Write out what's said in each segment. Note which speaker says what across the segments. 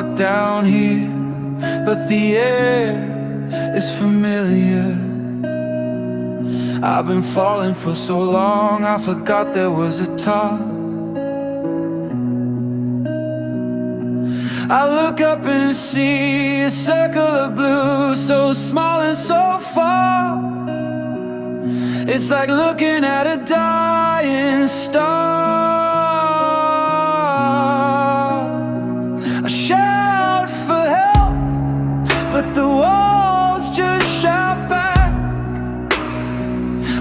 Speaker 1: stuck down here, but the air is familiar. I've been falling for so long, I forgot there was a top. I look up and see a circle of blue, so small and so far. It's like looking at a dying star. I shout for help, but the walls just shout back.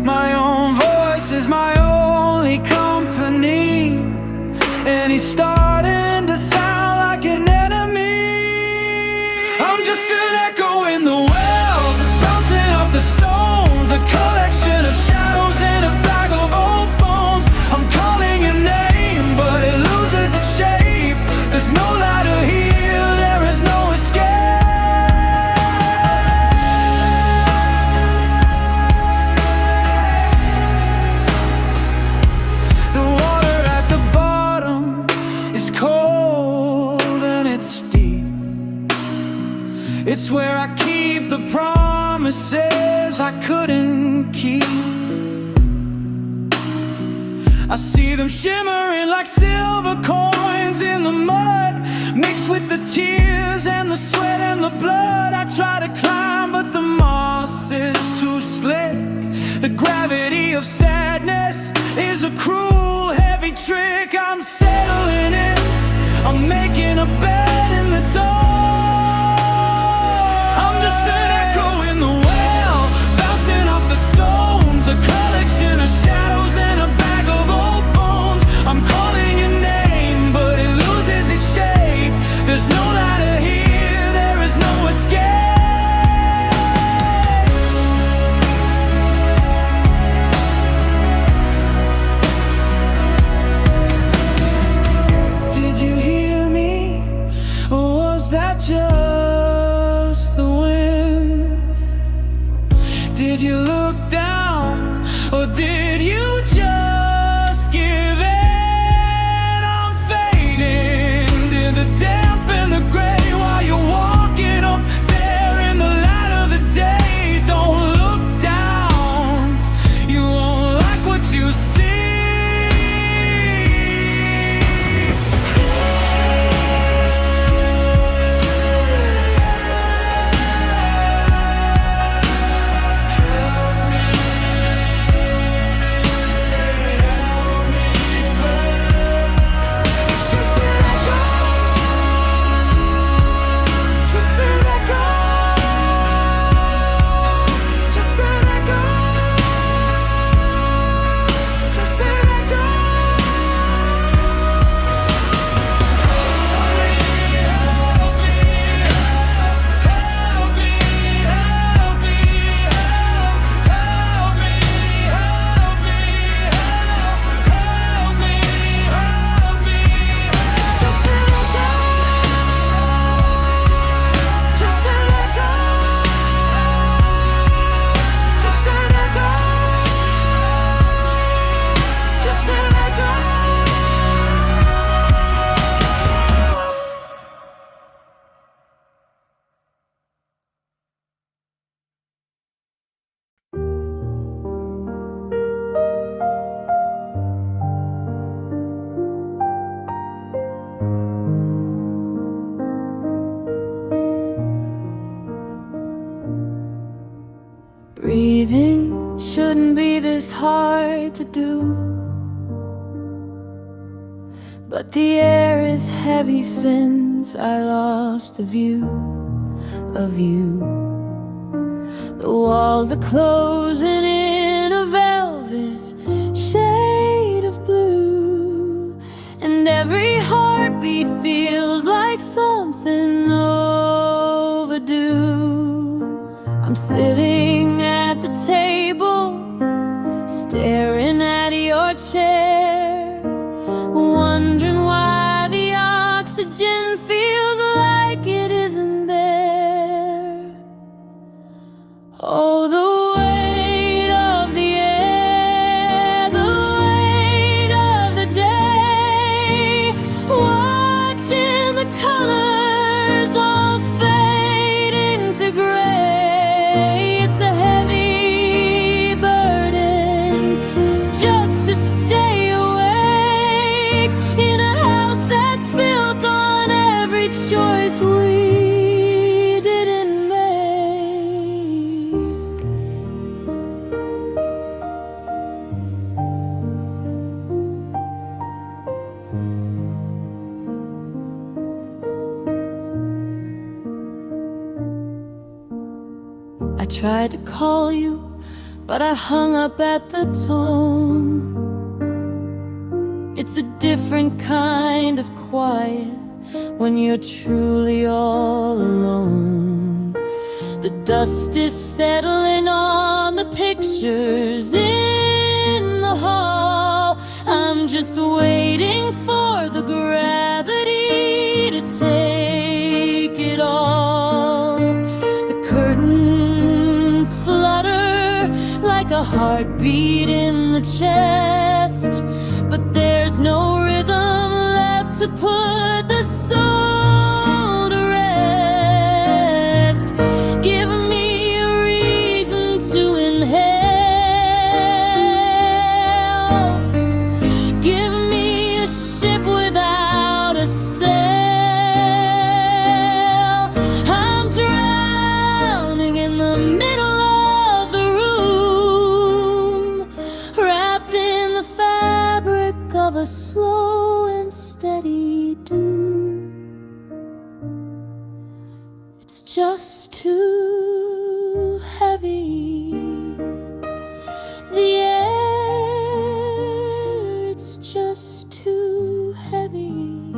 Speaker 1: My own voice is my only company, and he's starting to sound like an enemy. I'm just an echo in the well, bouncing off the stones, a collection of shadows in a bag of old bones. I'm calling your name, but it loses its shape. There's no ladder here, there is no escape. The water at the bottom is cold and it's deep. It's where I keep the promises I couldn't keep. I see them shimmering like silver coins in the mud, mixed with the tears and the sweat and the blood. I try to climb, but the moss is too slick. The gravity of sadness is a cruel, heavy trick. I'm settling in, I'm making a bed in the dark. I'm just an echo in the well, bouncing off the stones, a collection of shadows and a bag of old bones. I'm calling your name, but it loses its shape. There's no ladder here, there is no escape. Did you hear me, or was that just the wind? Did you look down, or did you just give in? I'm fading in the damp and the gray while you're walking up there in the light of the day. Don't look down, you won't like what you see.
Speaker 2: Breathing shouldn't be this hard to do, but the air is heavy since I lost the view of you. The walls are closing in a velvet shade of blue, and every heartbeat feels like something overdue. I'm sitting at the table, staring at your chair, wondering why the oxygen feels like it isn't there. Oh, the weight of the air, the weight of the day, watching the colors I tried to call you, but I hung up at the tone. It's a different kind of quiet when you're truly all alone. The dust is settling on the pictures in the hall. I'm just waiting for the gravity to take it all. The curtains flutter like a heartbeat in the chest, but there's no rhythm left to put the soul to rest. Give me a reason to inhale. Give me a ship without a sail. I'm drowning in the middle of the room, wrapped in the fabric of a slow and steady doom. It's just too heavy. The air, it's just too heavy.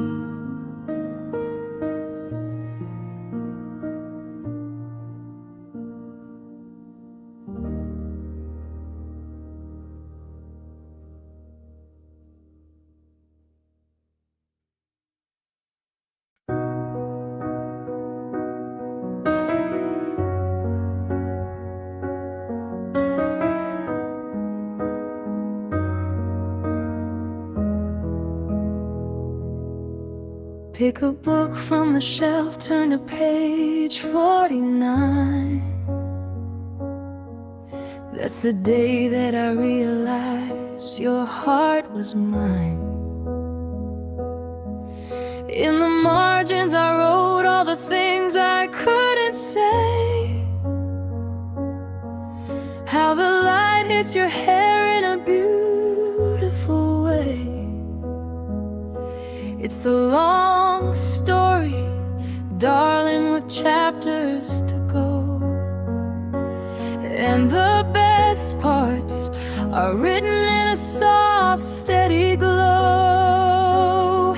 Speaker 2: Pick a book from the shelf, turn to page 49. That's the day that I realized your heart was mine. In the margins I wrote all the things I couldn't say. How the light hits your hair in a beautiful way. It's a long story, darling, with chapters to go. And the best parts are written in a soft, steady glow.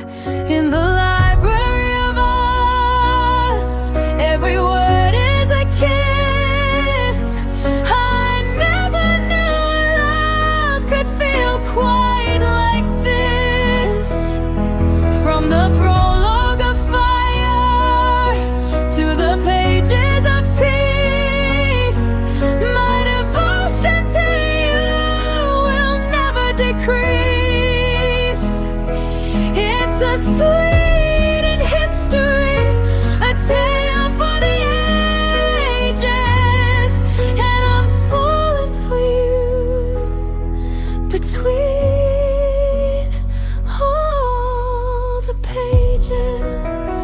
Speaker 2: In the library of us, every word is a kiss. I never knew love could feel quite like this. From the prologue of fire to the pages of peace, my devotion to you will never decrease. It's a sweet in history, a tale for the ages, and I'm falling for you between all the pages.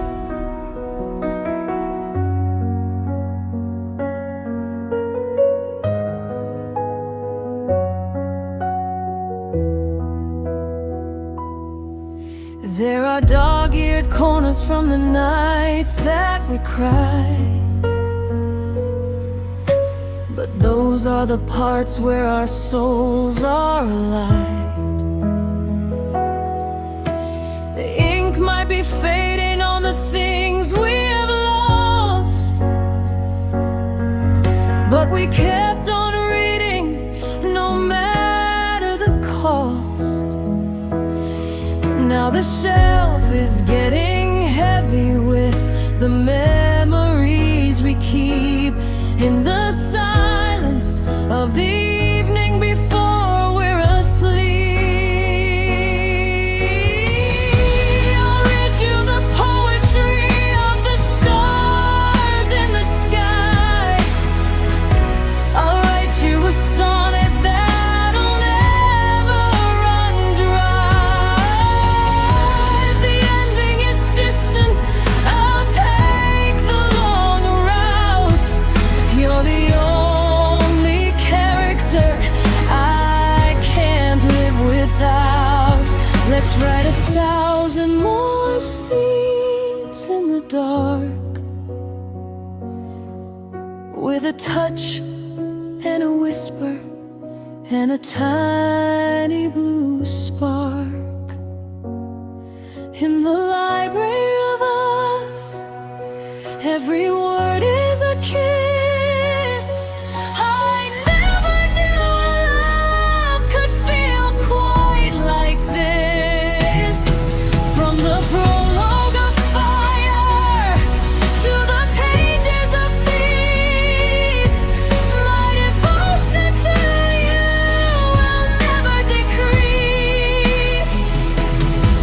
Speaker 2: There are dog-eared corners from the nights that we cried, but those are the parts where our souls are alive. The ink might be fading on the things we have lost, but we kept on reading no matter the cost. Now the shelf is getting heavy with the memories we keep in the silence of the evening before we're asleep. I'll read you the poetry of the stars in the sky. I'll write you a sonnet that'll never run dry. If the ending is distant, I'll take the long route. You're the only character with a touch and a whisper and a tiny blue spark. In the library of us, every word is a kiss. I never knew a love could feel quite like this. From the prologue of fire to the pages of peace, my devotion to you will never decrease.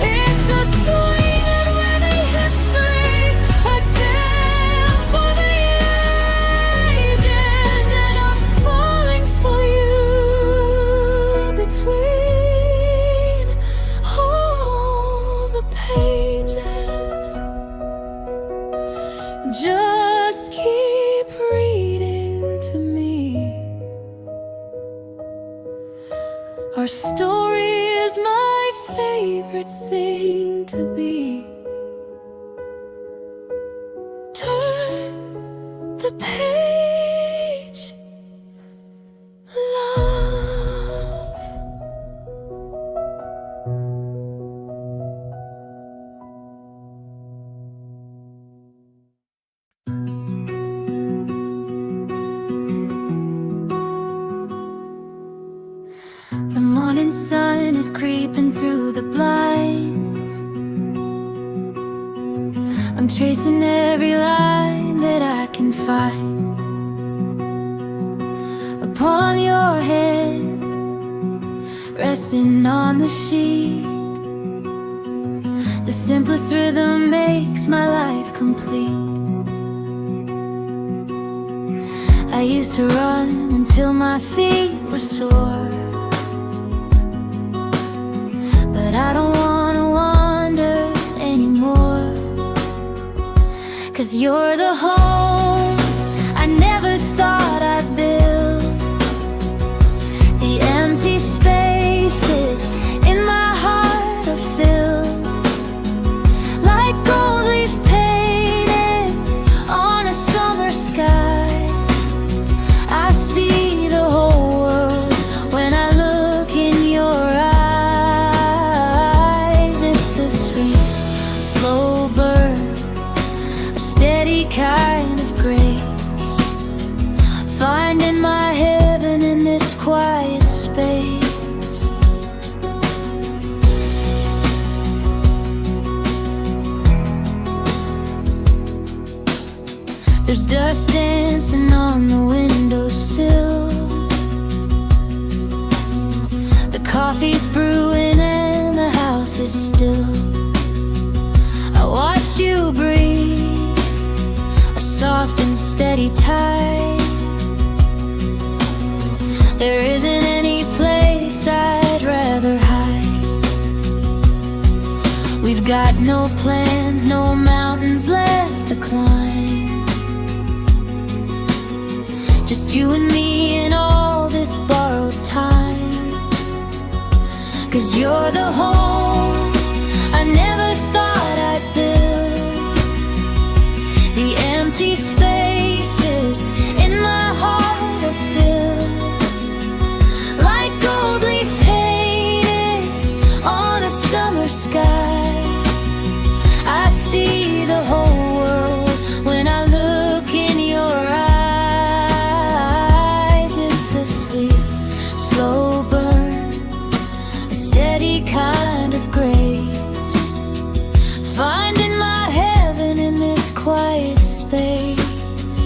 Speaker 2: It's a sweet and worthy history, a tale for the ages, and I'm falling for you between all the pages. Just keep reading to me. Our story is my favorite thing to be. Turn the page, love. The morning sun is creeping through the blinds. I'm tracing every line that I can find upon your head, resting on the sheet. The simplest rhythm makes my life complete. I used to run until my feet were sore, but I don't wanna wander anymore. 'Cause you're the home I never thought I'd build. The empty spaces in my heart are filled like gold leaf painted on a summer sky. I see the whole world when I look in your eyes. It's a sweet, slow burn, a steady kind of grace, finding my heaven in this quiet space. There's dust dancing on the windowsill. The coffee's brewing and the house is still. I watch you breathe, a soft and steady tide. There isn't any place I'd rather hide. We've got no plans, no mountains left to climb. Just you and me in all this borrowed time. 'Cause you're the home I never thought I'd build. The empty spaces in my heart are filled like gold leaf painted on a summer sky. I see the whole world when I look in your eyes. It's a sweet, slow burn, a steady kind of grace, finding my heaven in this quiet space.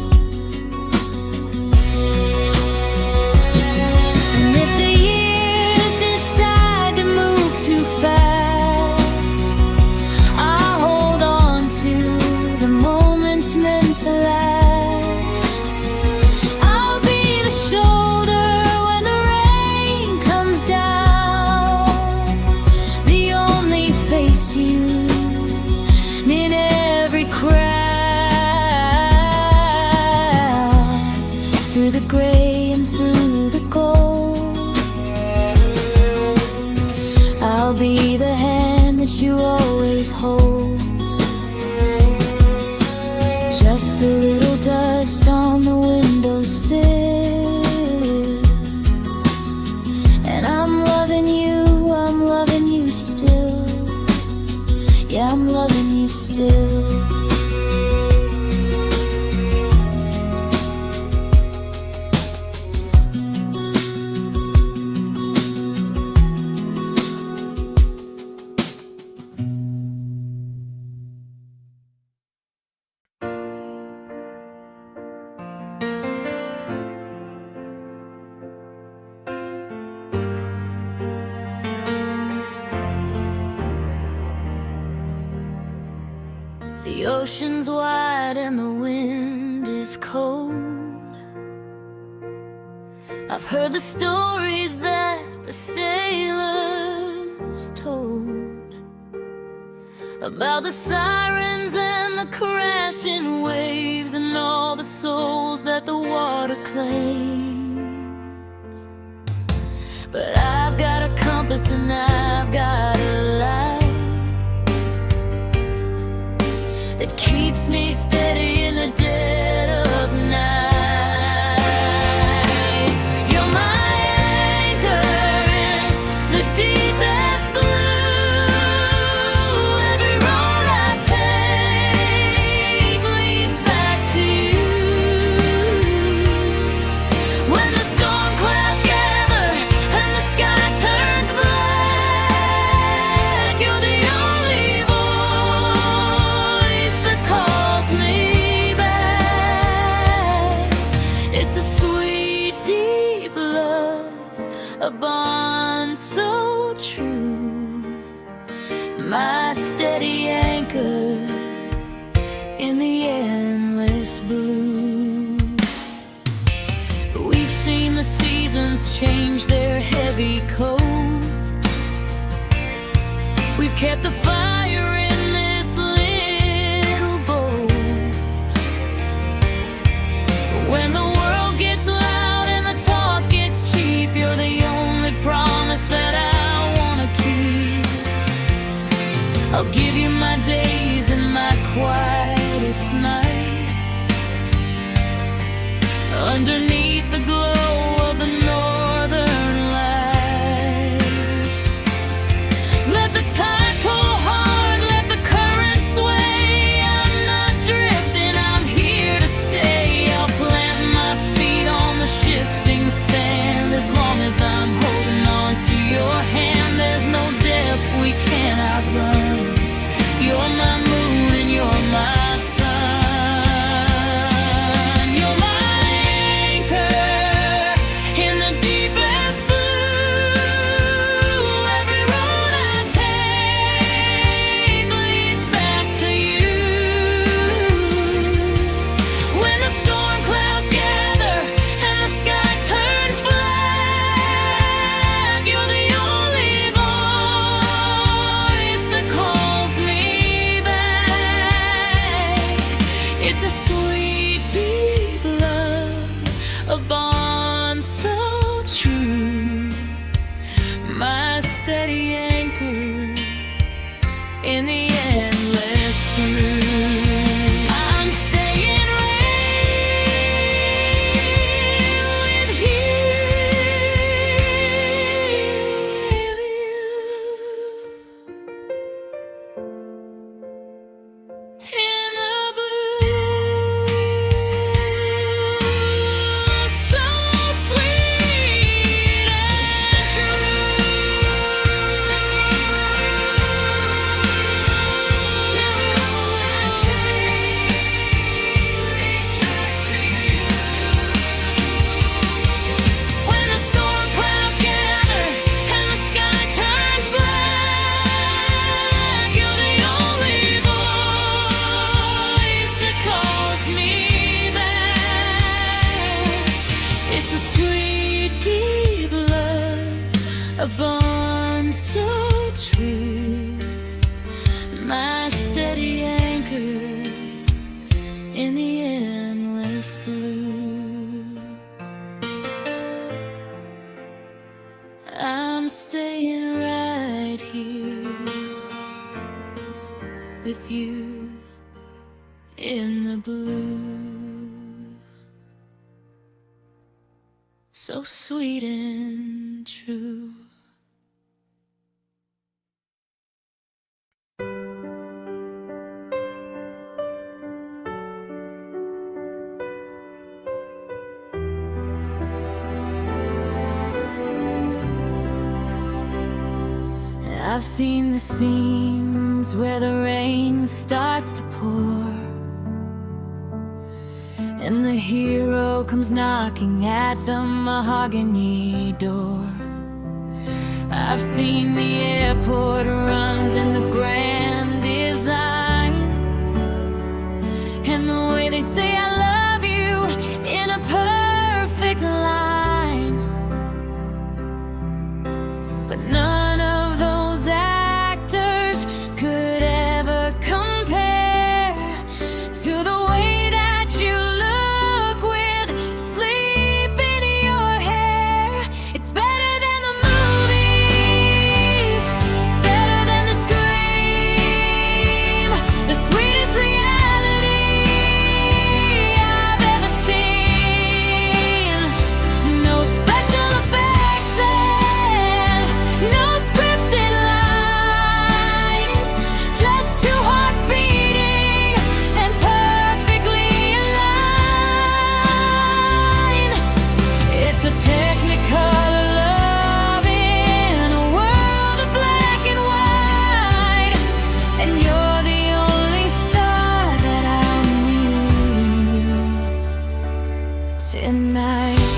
Speaker 2: And if the years decide to move too fast, I'll hold on to the moments meant to last. I'll be the shoulder when the rain comes down, the only face you in every crowd. Through the gray and through the gold, I'll be the hand that you always hold. Just a little dust on the window ocean's wide and the wind is cold. I've heard the stories that the sailors told about the sirens and the crashing waves and all the souls that the water claims. But I've got a compass and I've got a light that keeps me steady in the dead of night. You're my anchor in the deepest blue. Every road I take leads back to you. When the storm clouds gather and the sky turns black, you're the only voice that calls me back. It's a sweet, deep love, a bond so true, my steady anchor in the endless blue. We've seen the seasons change their heavy coat. We've kept the fire in this little boat. When the world gets loud and the talk gets cheap, you're the only promise that I wanna keep. I'll give you my days and my quietest nights underneath the glow of the northern lights. Let the tide pull hard, let the current sway. I'm not drifting, I'm here to stay. I'll plant my feet on the shifting sand. As long as I'm holding on to your hand, there's no depth we cannot run. You're my moon and you're my sun. You're my anchor in the deepest blue. Every road I take leads back to you. When the storm clouds gather and the sky turns black, you're the only voice that calls me back. It's a sweet, deep love, a bond so true, my steady anchor in the endless blue. I'm staying right with you. In the blue, so sweet and when the storm clouds gather and the sky turns black, you're the only voice that calls me back. It's a sweet, deep love, a bond so true, my steady anchor in the endless blue. I'm staying right here with you in the blue, so sweet and true. I've seen the scenes where the rain starts to pour and the hero comes knocking at the mahogany door. I've seen the airport runs and the grand design way they say I love you in a perfect line. But none of those actors could ever compare to the way that you look with sleep in your hair. It's better than the movies, better than the scream, the sweetest reality I've ever seen. No special effects and no scripted lines, just two hearts beating and perfectly aligned. It's a technicolor love in a world of black and white, and you're the only star that I need tonight.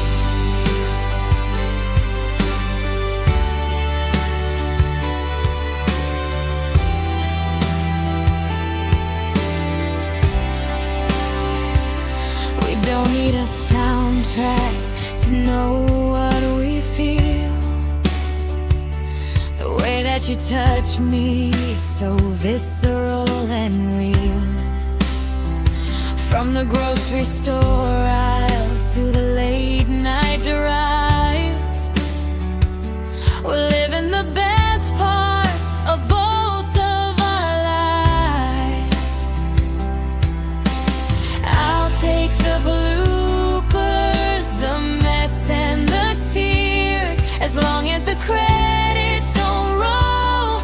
Speaker 2: We don't need a soundtrack to know what we feel. The way that you touch me is so visceral and real. From the grocery store aisles to the late night drives, we're living the best parts of both of our lives. I'll take the bloopers, the mess and the tears, as long as the credits don't roll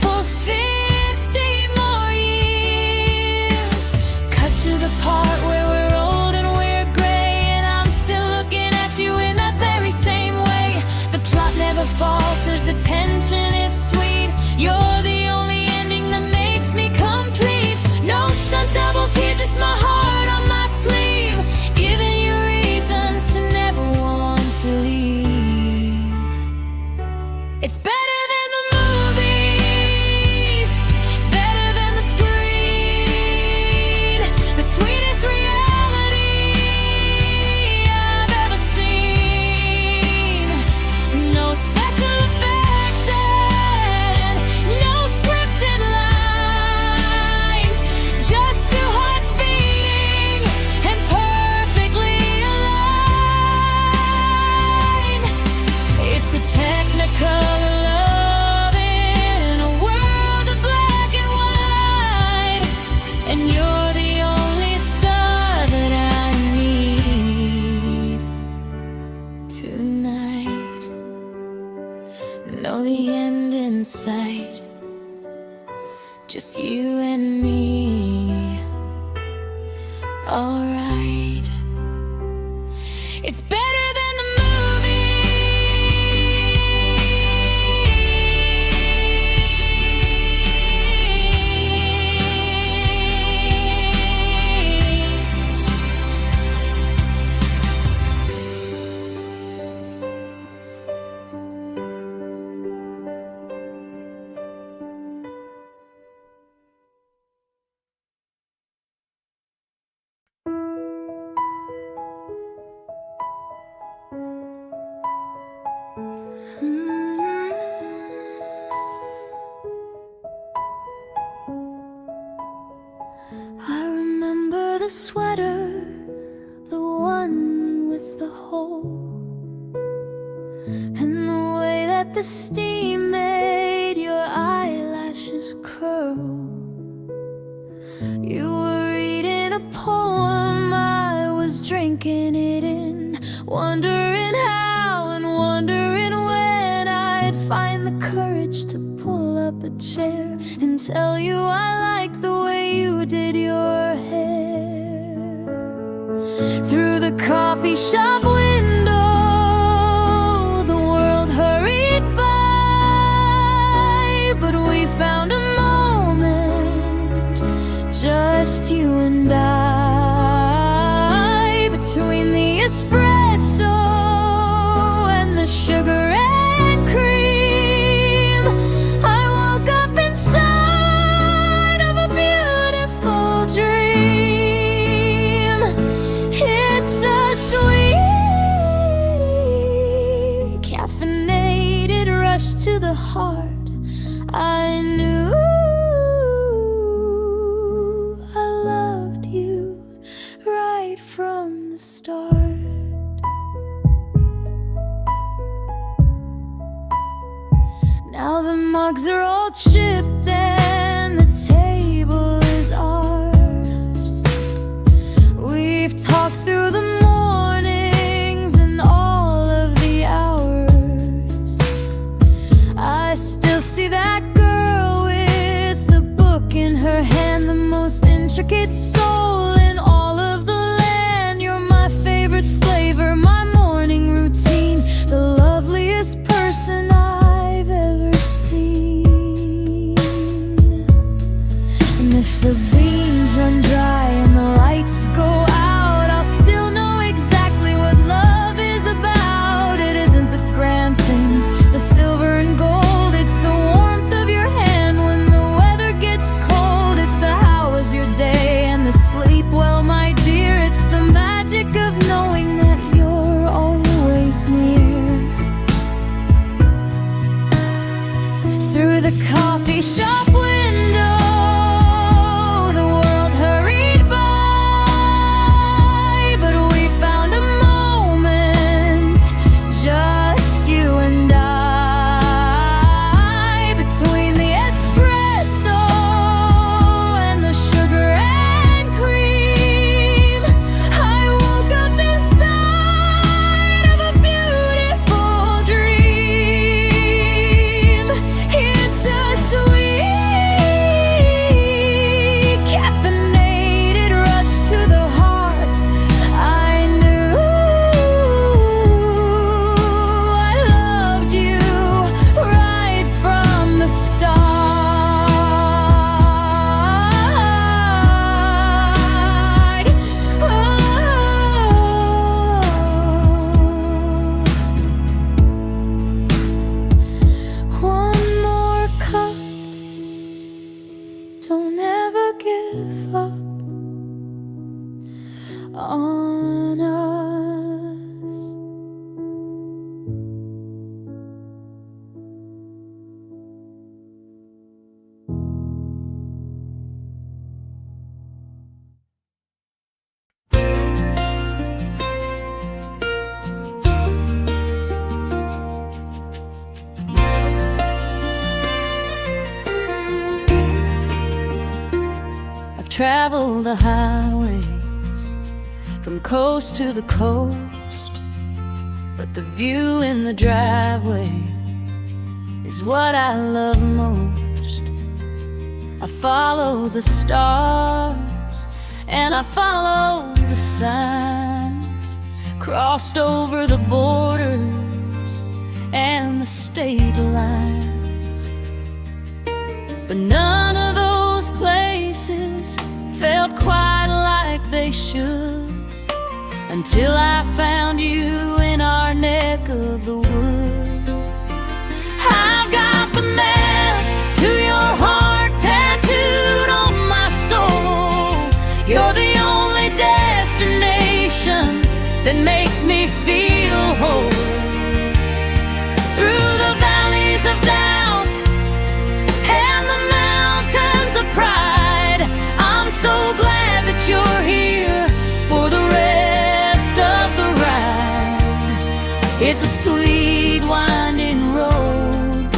Speaker 2: for 50 more years. Cut to the part where we're old and we're gray, and I'm still looking at you in that very same way. The plot never falters, the tension is sweet. You're the only ending that makes me complete. No stunt doubles here, just my heart on my sleeve, giving you reasons to never want to leave. It's better than the movies, better than the screen, the sweetest reality I've ever seen. No special effects and no scripted lines, just two hearts beating and perfectly aligned. It's a technicolor love in a world of black and white, and you're the only star that I need tonight. Know the end in sight, just you and me. Alright, it's better than the movies. I remember the sweater, the one with the hole, and the way that the steam made your eyelashes curl. You were reading a poem, I was drinking it in, wondering how and wondering when I'd find the courage to pull up a chair and tell you I like the way you did your hair. Through the coffee shop window, the world hurried by, but we found a moment, just you and I, between the espresso and the sugar and cream. I woke up inside of a beautiful dream. the heart. I knew I loved you right from the start. Now the mugs are all chipped and the table is ours. We've talked through the mornings and all of the hours. I still see that girl with the book in her hand, the most intricate soul in all of the land. You're my favorite flavor, my morning routine, the loveliest person I've ever seen. And if the beans run dry and the lights go out, I'll still know exactly what love is about. It isn't the grand things, the silver and gold, it's the warmth of your hand when the weather gets cold. It's the how was your day and the sleep well, my dear. It's the magic of knowing that you're always near. Through the coffee shop window, the world hurried by, but we found a moment, just you and I. Between the espresso and the sugar and cream, I woke up inside of a beautiful dream. It's a sweet caffeinated rush to the heart. I knew I loved you right from the start. One more cup, don't ever give up on us. I've traveled the highways from coast to the coast, but the view in the driveway is what I love most. I follow the stars and I follow the signs, crossed over the borders and the state lines, but none of those places felt quite like they should until I found you in our neck of the woods. I've got the map to your heart tattooed on my soul. You're the only destination that makes me feel whole. Through the valleys of doubt and the mountains of pride, I'm so glad that you're here for the rest of the ride. It's a sweet winding road,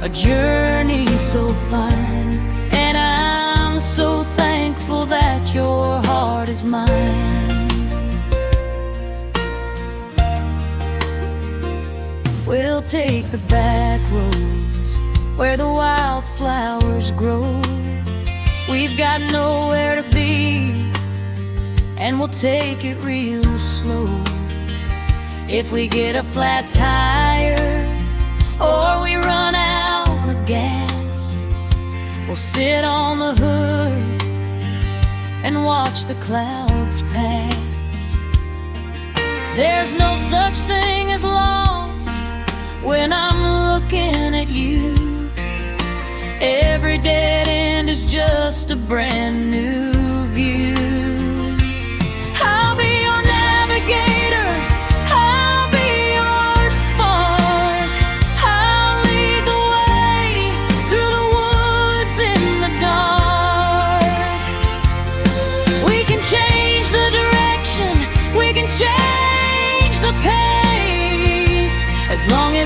Speaker 2: a journey so fine, and I'm so thankful that your heart is mine. We'll take the back roads where the wildflowers grow. We've got nowhere to be, and we'll take it real slow. If we get a flat tire or we run out of gas, we'll sit on the hood and watch the clouds pass. There's no such thing as lost when I'm looking at you. Every dead end is just a brand new view. I'll be your navigator, I'll be your spark, I'll lead the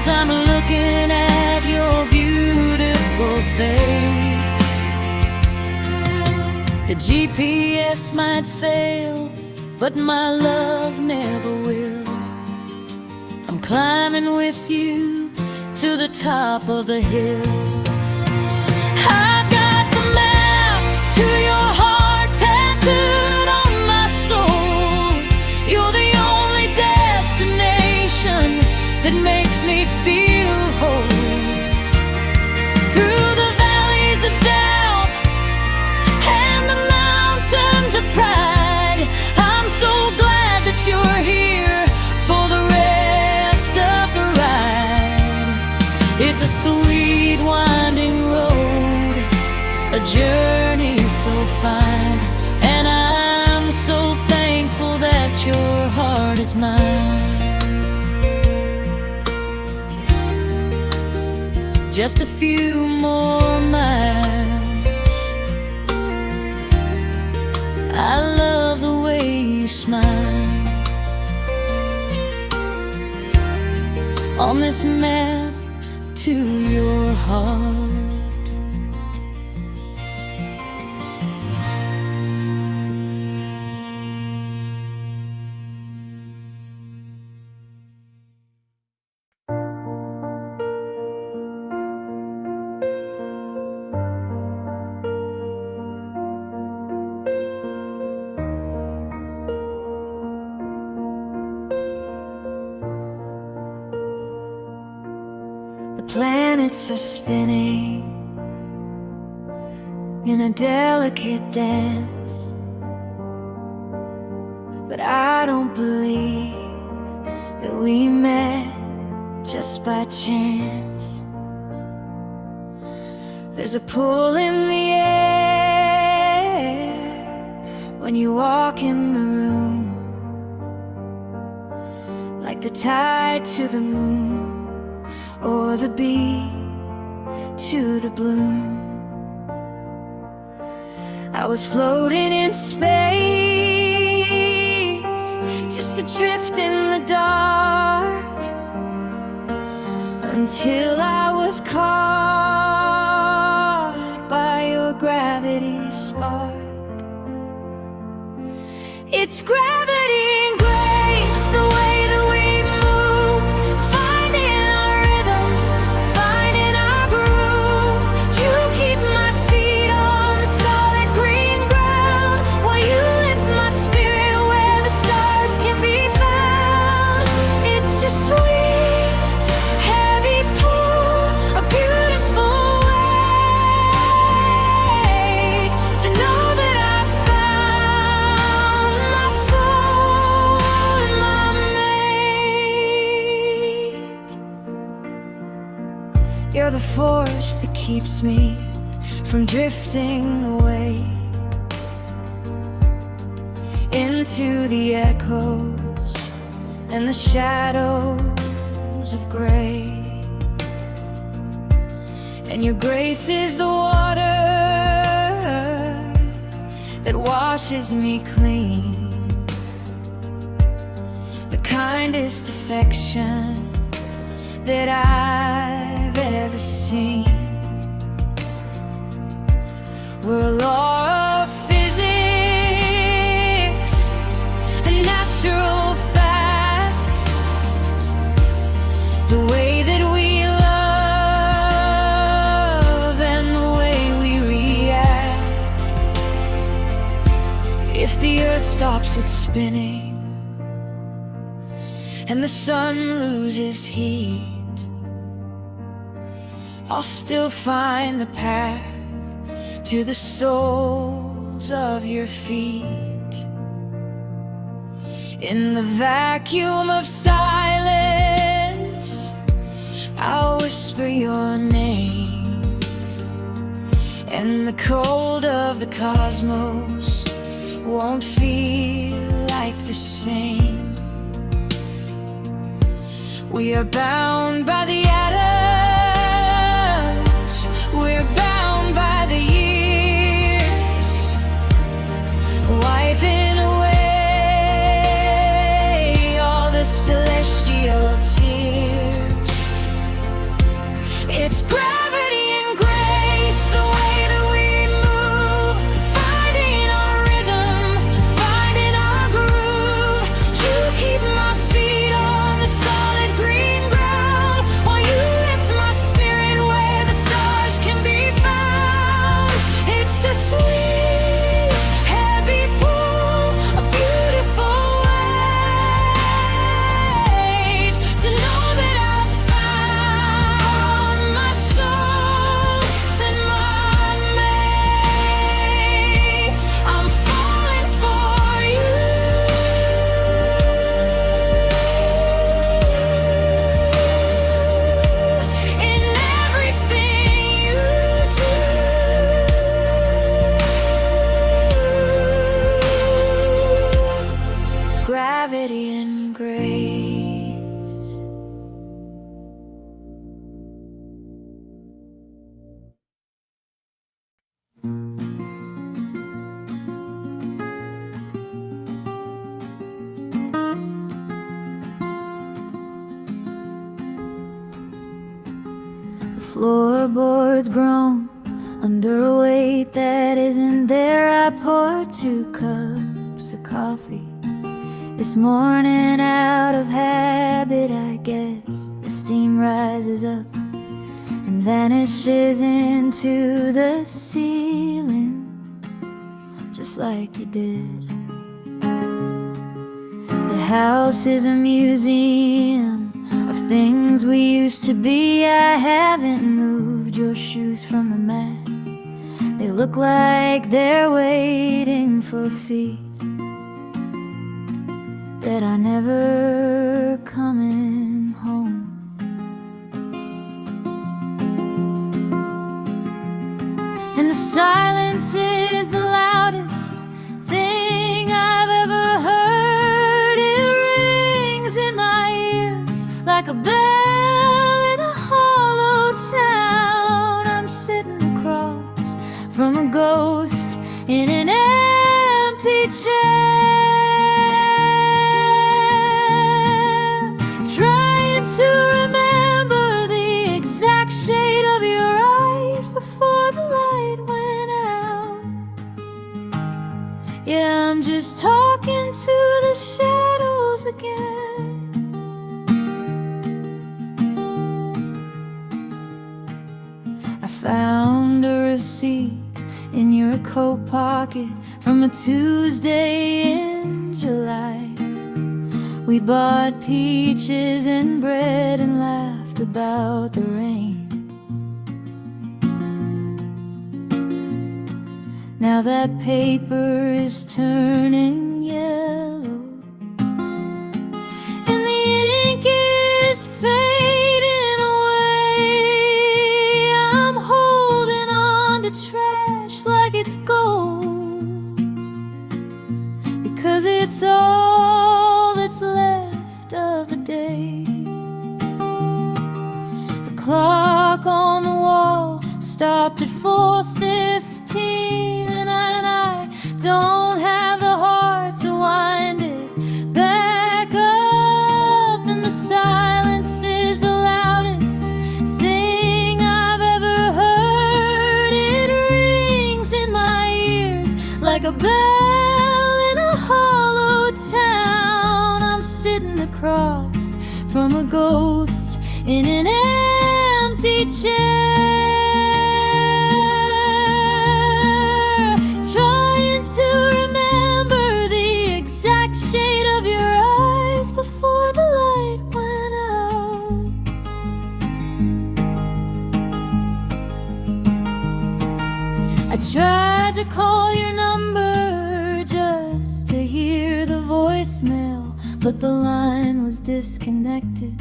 Speaker 2: as I'm looking at your beautiful face. The GPS might fail, but my love never will. I'm climbing with you to the top of the hill. I've got the map to your heart tattooed on my soul. You're the only destination that makes me feel whole. Through the valleys of doubt and the mountains of pride, I'm so glad that you're here for the rest of the ride. It's a sweet winding road, a journey so fine, and I'm so thankful that your heart is mine. Just a few more miles. I love the way you smile on this map to your heart. The planets are spinning in a delicate dance, but I don't believe that we met just by chance. There's a pull in the air when you walk in the room, like the tide to the moon or the bee to the bloom. I was floating in space, just adrift in the dark, until I was caught by your gravity spark. It's gravity and grace, the way that we move, finding our rhythm, finding our groove. You keep my feet on the solid green ground, while you lift my spirit where the stars can be found. It's a sweet, heavy pull, a beautiful way to know that I found my soul and my mate. You're the force that keeps me from drifting away into the echoes and the shadows of gray. And your grace is the water that washes me clean, the kindest affection that I've ever seen. We're a law of physics, a natural fact, the way that we love and the way we react. If the earth stops its spinning and the sun loses heat, I'll still find the path to the soles of your feet. In the vacuum of silence, I'll whisper your name, and the cold of the cosmos won't feel like the same. We are bound by the atoms, we're bound by the years, wiping away all the celestial tears. gravity and grace. The floorboards groan under a weight that isn't there. I poured 2 cups of coffee this morning out of habit, I guess. The steam rises up and vanishes into the ceiling, just like you did. The house is a museum of things we used to be. I haven't moved your shoes from the mat. They look like they're waiting for feet that are never coming home. And the silence is the loudest thing I've ever heard. It rings in my ears like a bell in a hollow town. I'm sitting across from a ghost in an empty chair, trying to remember the exact shade of your eyes before the light went out. Yeah, I'm just talking to the shadows again. I found a receipt in your coat pocket from a Tuesday in July. We bought peaches and bread and laughed about the rain. Now that paper is turning yellow and the ink is fading away. I'm holding on to trash like it's gold, because it's all that's left of the day. The clock on the wall stopped at 4:15, and I don't have the heart to wind it back up. And the silence is the loudest thing I've ever heard. It rings in my ears like a bell in a hollow town. I'm sitting across from a ghost in an empty chair, trying to remember the exact shade of your eyes before the light went out. I tried to call your number just to hear the voicemail, but the line was disconnected.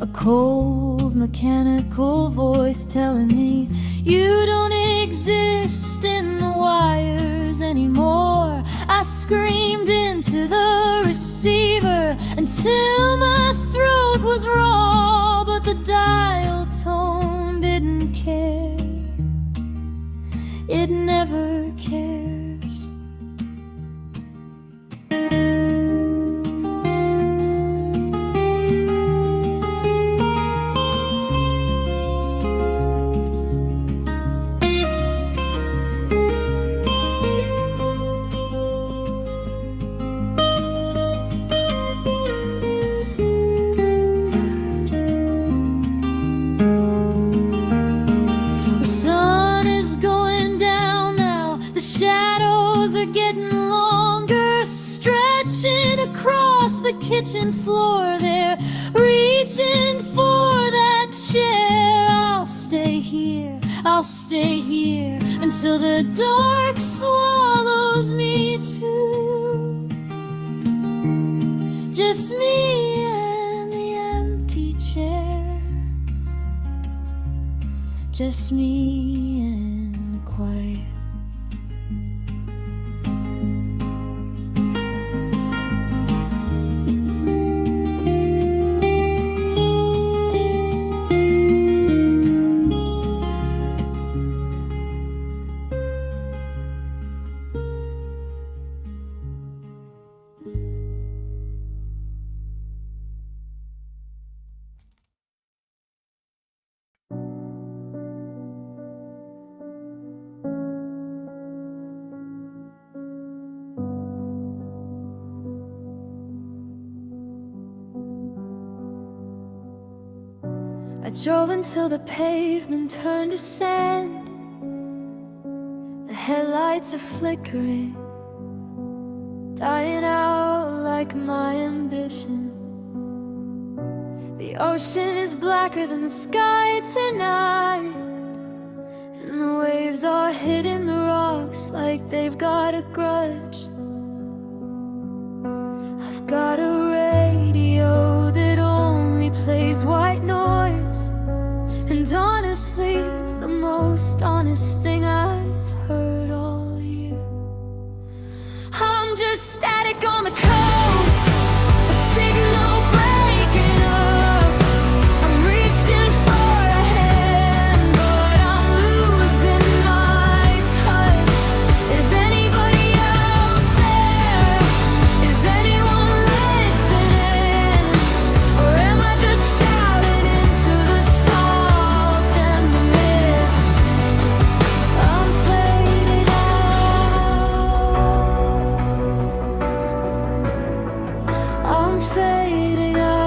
Speaker 2: A cold mechanical voice telling me you don't exist in the wires anymore. I screamed into the receiver until my throat was raw, but the dial tone didn't care. It never cares. The sun is going down now. The shadows are getting longer, stretching across the kitchen floor. They're reaching for that chair. I'll stay here until the dark swallows me too. Just me and the empty chair, just me and the quiet. drove until the pavement turned to sand. The headlights are flickering, dying out like my ambition. The ocean is blacker than the sky tonight, and the waves are hitting the rocks like they've got a grudge. I've got a radio that only plays white noise, and honestly, it's the most honest thing I've heard all year. I'm just static on the coast, a signal breaking up. I'm reaching for a hand, but I'm losing my touch. Is anybody out there? Is anyone listening? Or am I just shouting into the salt and the mist? I'm fading out. I'm fading out.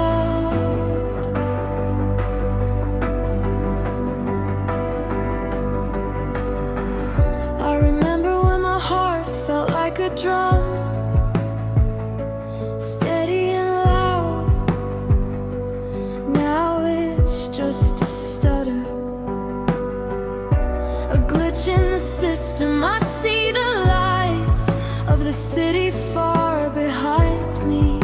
Speaker 2: I remember when my heart felt like a drum, steady and loud. Now it's just a stutter, a glitch in the system. I see the lights of the city far behind me.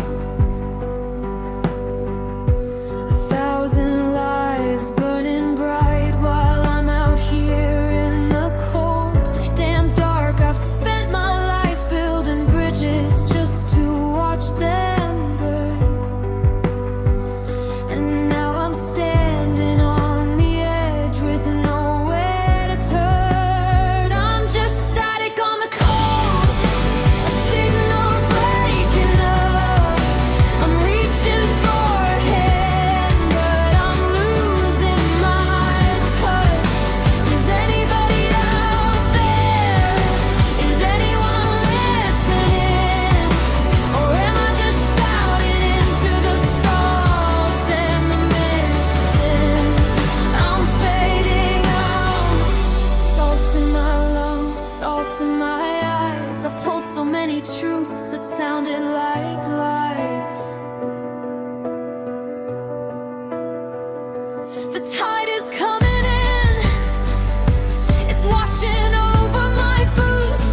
Speaker 2: 1,000 lives burning bright while I'm out here in the cold. Damn dark, I've spent my life building bridges just to watch them burn. And now I'm standing on the edge with nowhere to turn. I'm just static on the coast, a signal breaking up. I'm reaching for a hand, but I'm losing my touch. Is anybody out there? Is anyone listening? Or am I just shouting into the salt and the mist? And I'm fading out. Salt in my lungs, salt in my eyes. I've told so many truths that sounded like lies. The tide is coming in, it's washing over my boots.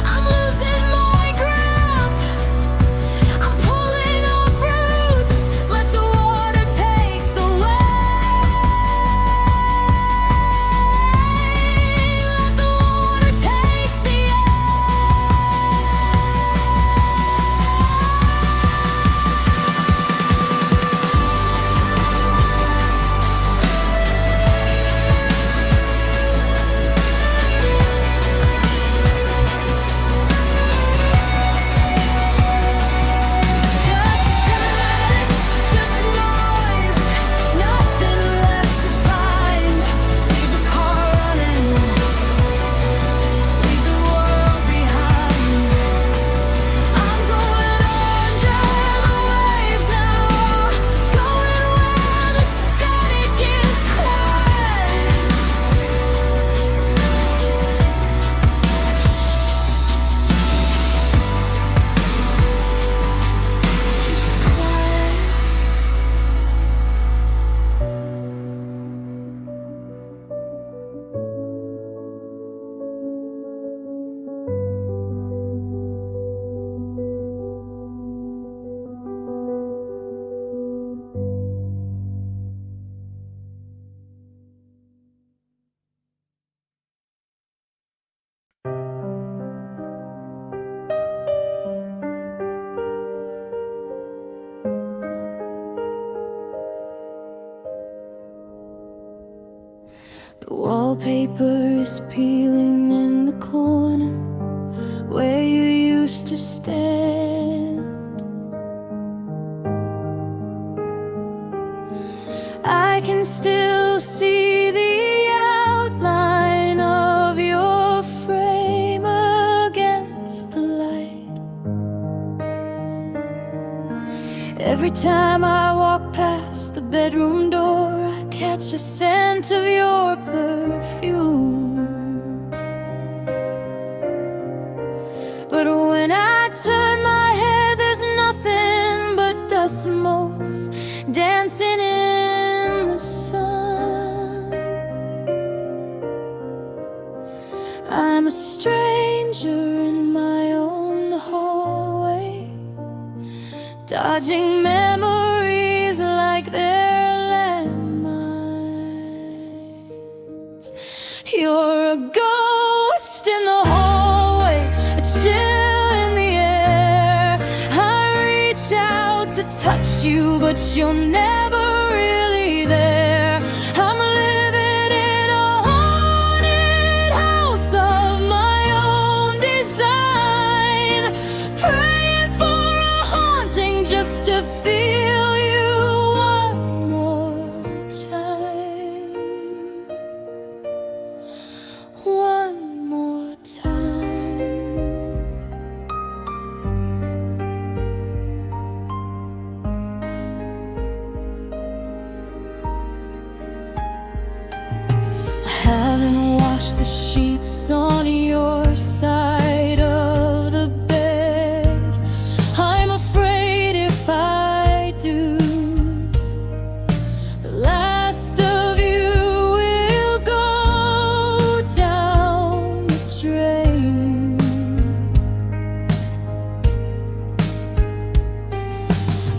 Speaker 2: I'm losing my grip, I'm pulling up roots. Let the water take the way. Let the water take the just static, just noise, nothing left to find. Leave the car running, leave the world behind. I'm going under the waves now, going where the static is quiet. Just quiet. The wallpaper is peeling in the corner where you used to stand. I can still see the outline of your frame against the light. Every time I walk past the bedroom door, I catch a scent of your perfume. But when I turn my head, there's nothing but dust motes dancing in the sun. I'm a stranger in my own hallway, dodging memories like they're landmines. You're a ghost in the hallway, a chill in the air. I reach out to touch you, but you're never really there. I'm living in a haunted house of my own design, praying for a haunting just to feel you one more time. One more time. I haven't washed the sheets on your side of the bed. I'm afraid if I do, the last of you will go down the drain.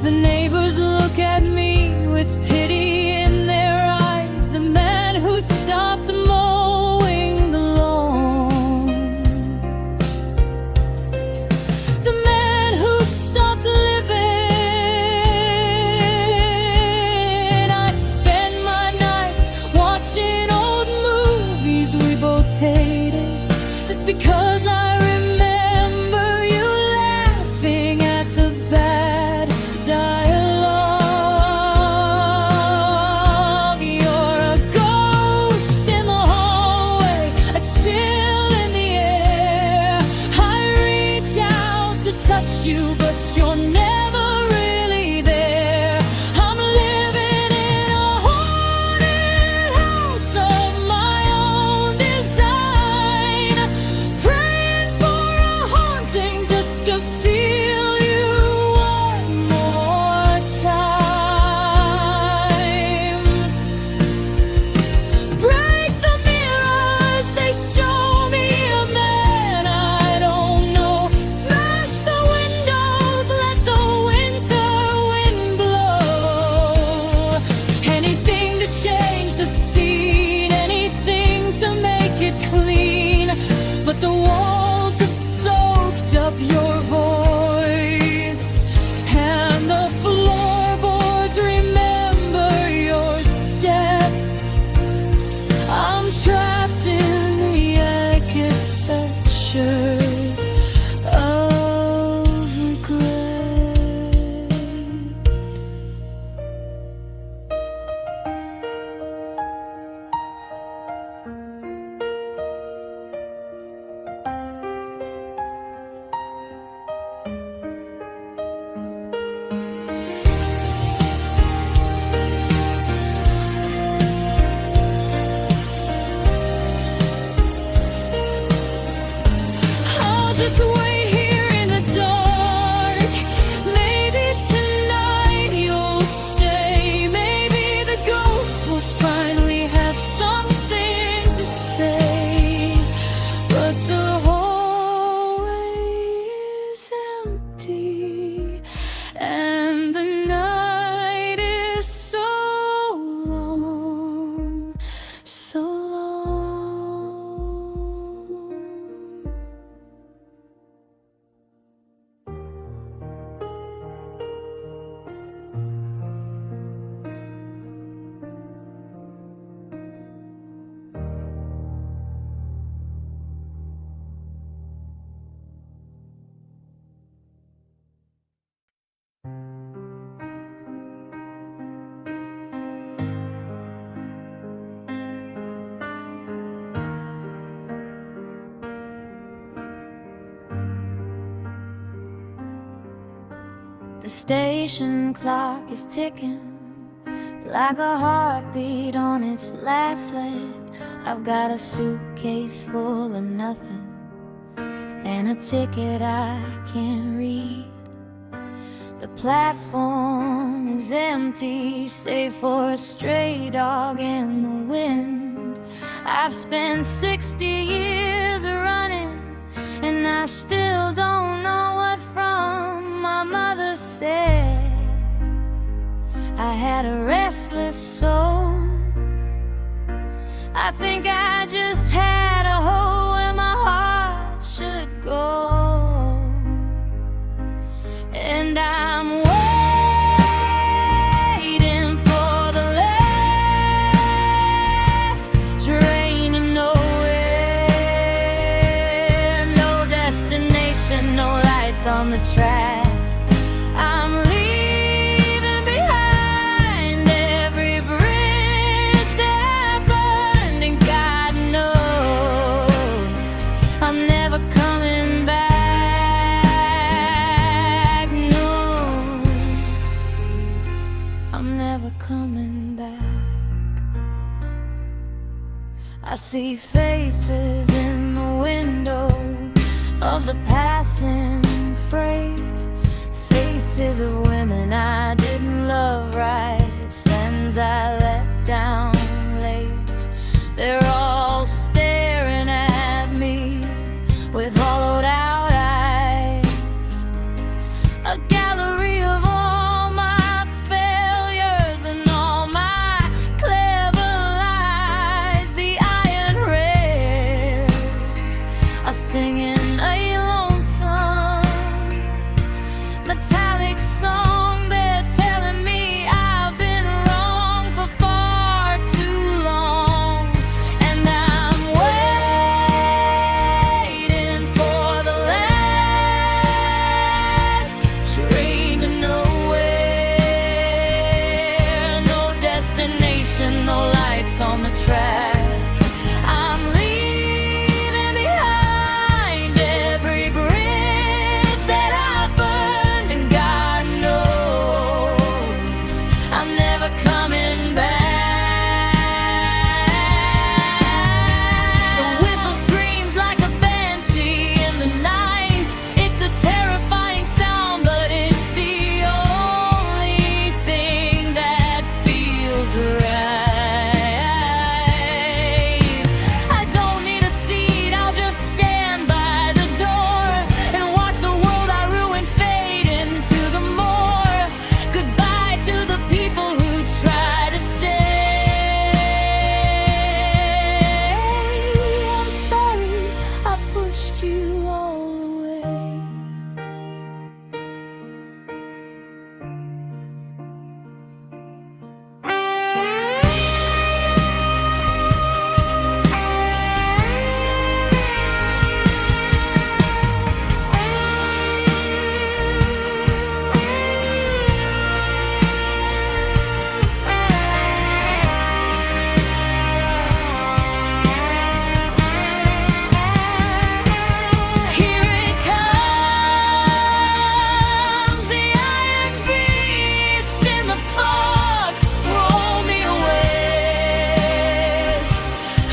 Speaker 2: The neighbors look at me with pity in their eyes. The man who stopped mowing the lawn, the man who stopped living. I spend my nights watching old movies we both hated, just because I remember you laughing at the bad dialogue. The station clock is ticking like a heartbeat on its last leg. I've got a suitcase full of nothing and a ticket I can't read. The platform is empty, save for a stray dog and the wind. I've spent 60 years running, and I still don't know what from. My mother said I had a restless soul. I think I just had a hole where my heart should go. And I'm waiting for the last train to nowhere. No destination, no lights on the track. I'm leaving behind every bridge that burned, and God knows I'm never coming back. I'm never coming back. I see faces in the window of the passing freight, faces of women I didn't love right, friends I let down late. They're all staring at me with hollowed out eyes, a gallery of all my failures and all my clever lies. The iron rails are singing a lonesome metallic song. They're telling me I've been wrong for far too long. And I'm waiting for the last train to nowhere. No destination, no lights on the track. I'm leaving behind every bridge that I burned, and God knows I'm never coming back. The whistle screams like a banshee in the night. It's a terrifying sound, but it's the only thing that feels right. I don't need a seat, I'll just stand by the door and watch the world I ruined fade into the more. Goodbye to the people who try to stay. I'm sorry I pushed you all away. Here it comes, the iron beast in the fog. Roll me away,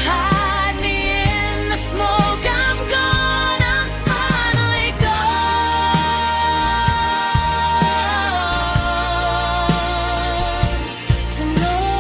Speaker 2: hide me in the smoke. I'm gone, I'm finally gone to nowhere.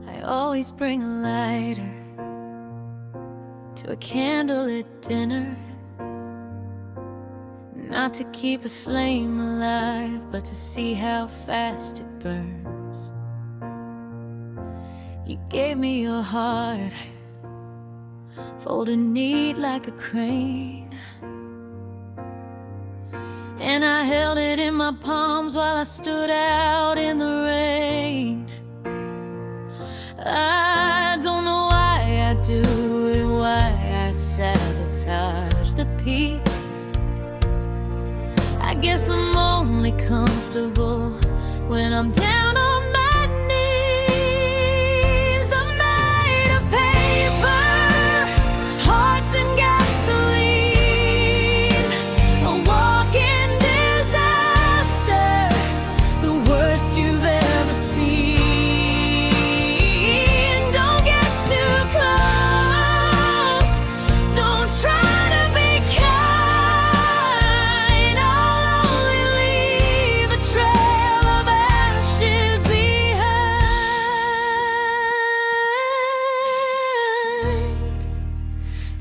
Speaker 2: I always bring a lighter to a candlelit dinner, not to keep the flame alive, but to see how fast it burns. You gave me your heart, folded neat like a crane, and I held it in my palms while I stood out in the rain. I don't know why I do it, why I sabotage the peace. I guess I'm only comfortable when I'm down on my knees. I'm made of paper, hearts and gasoline, a walking disaster, the worst you've ever seen. Don't get too close, don't try to be kind. I'll only leave a trail of ashes behind,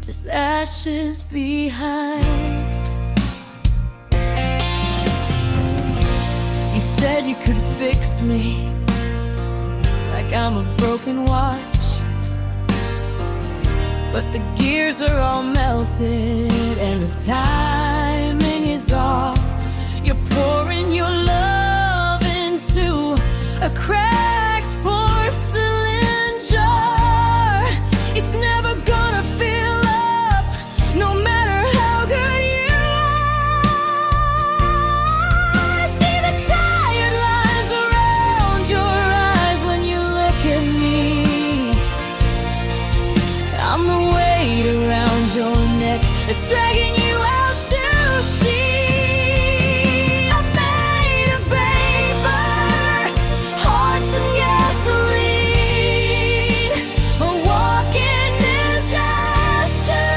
Speaker 2: just ashes behind. You said you could fix me, like I'm a broken watch, but the gears are all melted and the timing is off. You're pouring your love into a cracked porcelain jar. It's never gonna fill up, no matter how good you are. I see the tired lines around your eyes when you look at me. I'm the weight around your neck that's dragging you out to sea. I'm made of paper, hearts and gasoline, a walking disaster,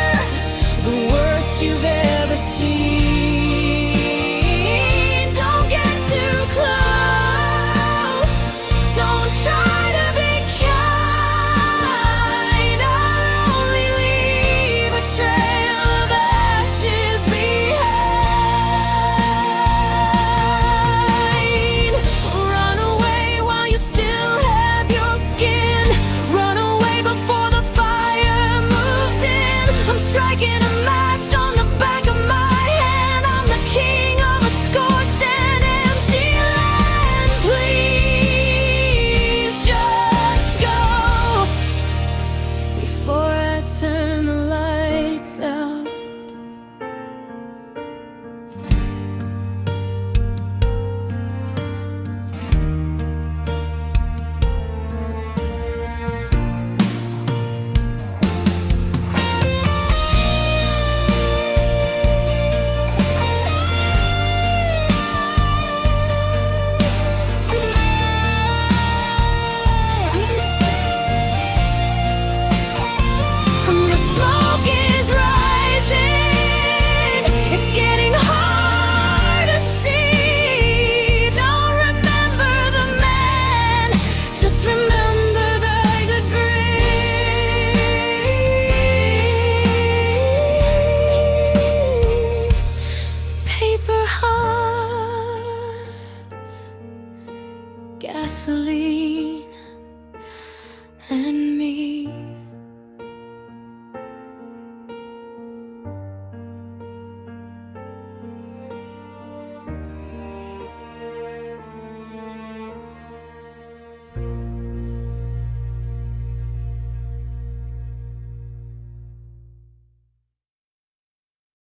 Speaker 2: the worst you've ever seen. Don't get too close, don't try to be kind. I'll only leave a trail of ashes behind. Run away while you still have your skin. Run away before the fire moves in. I'm striking a match on the back of my hand. I'm the king of a scorched and empty land. Please just go before I turn the lights out. The smoke is rising, it's getting hard to see. Don't remember the man, just remember the good grief. Paper hearts, gasoline.